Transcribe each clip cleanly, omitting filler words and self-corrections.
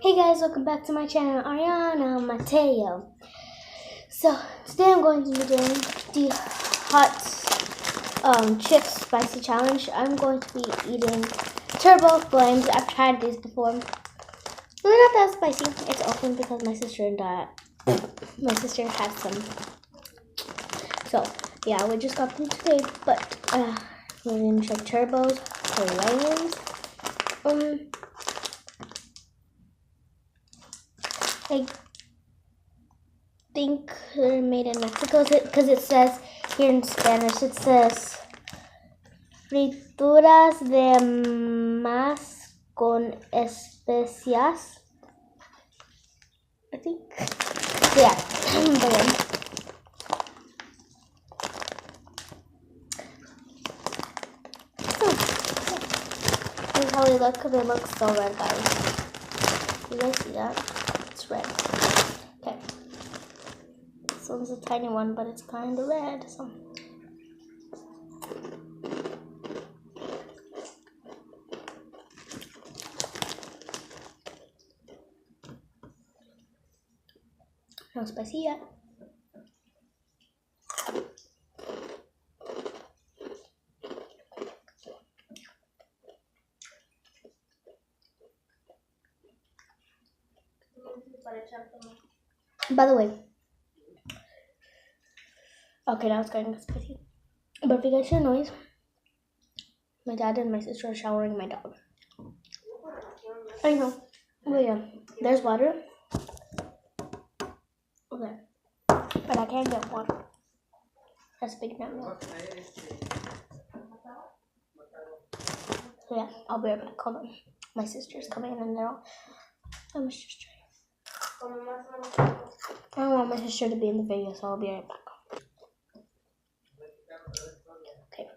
Hey guys, welcome back to my channel, Ariana Mateo. So today I'm going to be doing the hot chips spicy challenge. I'm going to be eating Turbo Flames. I've tried these before. They're not that spicy. It's open because my sister has some. So yeah, we just got them today, but we're gonna try Turbo's Flames. I think they're made in Mexico because it says here in Spanish, it says frituras de más con especias. I think. Yeah. This is how they look because it looks so red, guys. You guys see that? It's red. Okay. This one's a tiny one, but it's kind of red. So. Not spicy yet. By the way, okay, now it's getting spicy. But if you guys hear noise, my dad and my sister are showering my dog. I know. But yeah, there's water. Okay. But I can't get water. That's big now. So yeah, I'll be right back. Hold on. My sister's coming in and they're all. I was just trying. I don't want my sister to be in the video, so I'll be right back. Okay.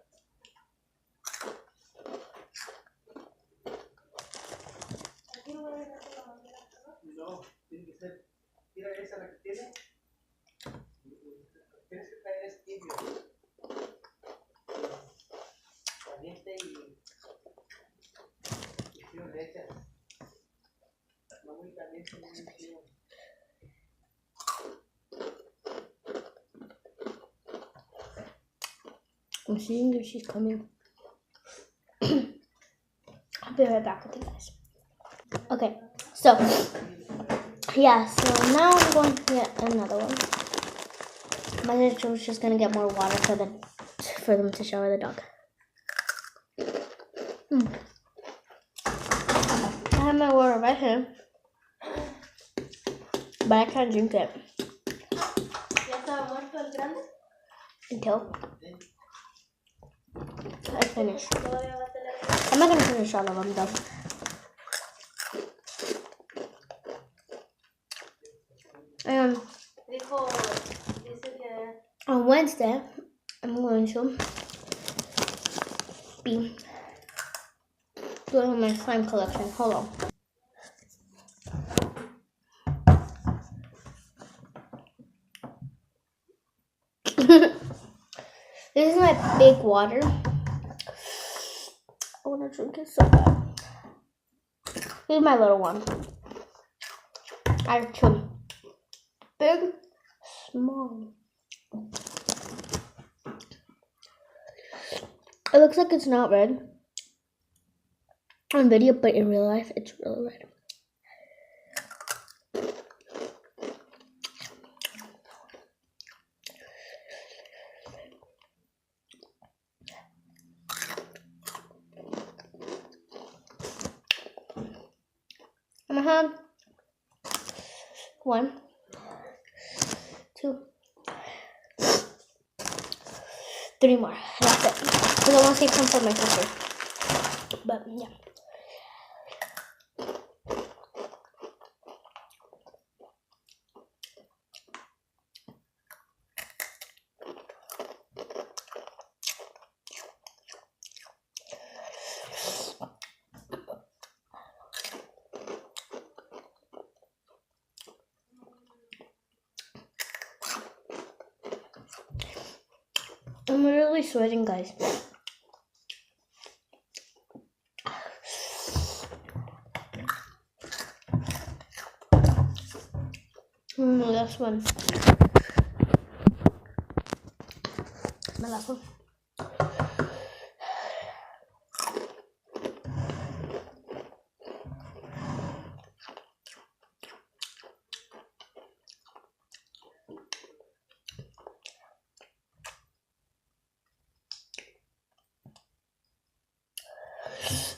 I'm seeing if she's coming. I'll be right back with you guys. Okay, so yeah, so now I'm going to get another one. My sister was just gonna get more water for them to shower the dog. I have my water right here, but I can't drink it until I finish. I'm not gonna finish all of them though. On Wednesday, I'm going to be doing my slime collection. Hold on. This is my big water. I want to drink it so bad. This is my little one. I have two. Big, small. It looks like it's not red on video, but in real life, it's really red. I'm gonna have 1, 2, 3 more. That's it. Because I want to save some for my sister. But yeah. I'm really sweating, guys. last one. My last one.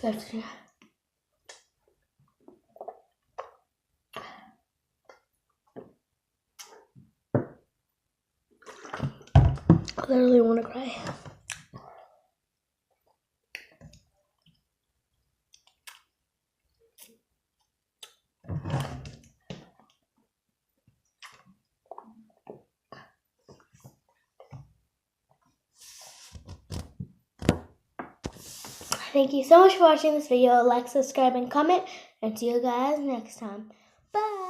That's it. I literally want to cry. Thank you so much for watching this video. Like, subscribe, and comment. And see you guys next time. Bye.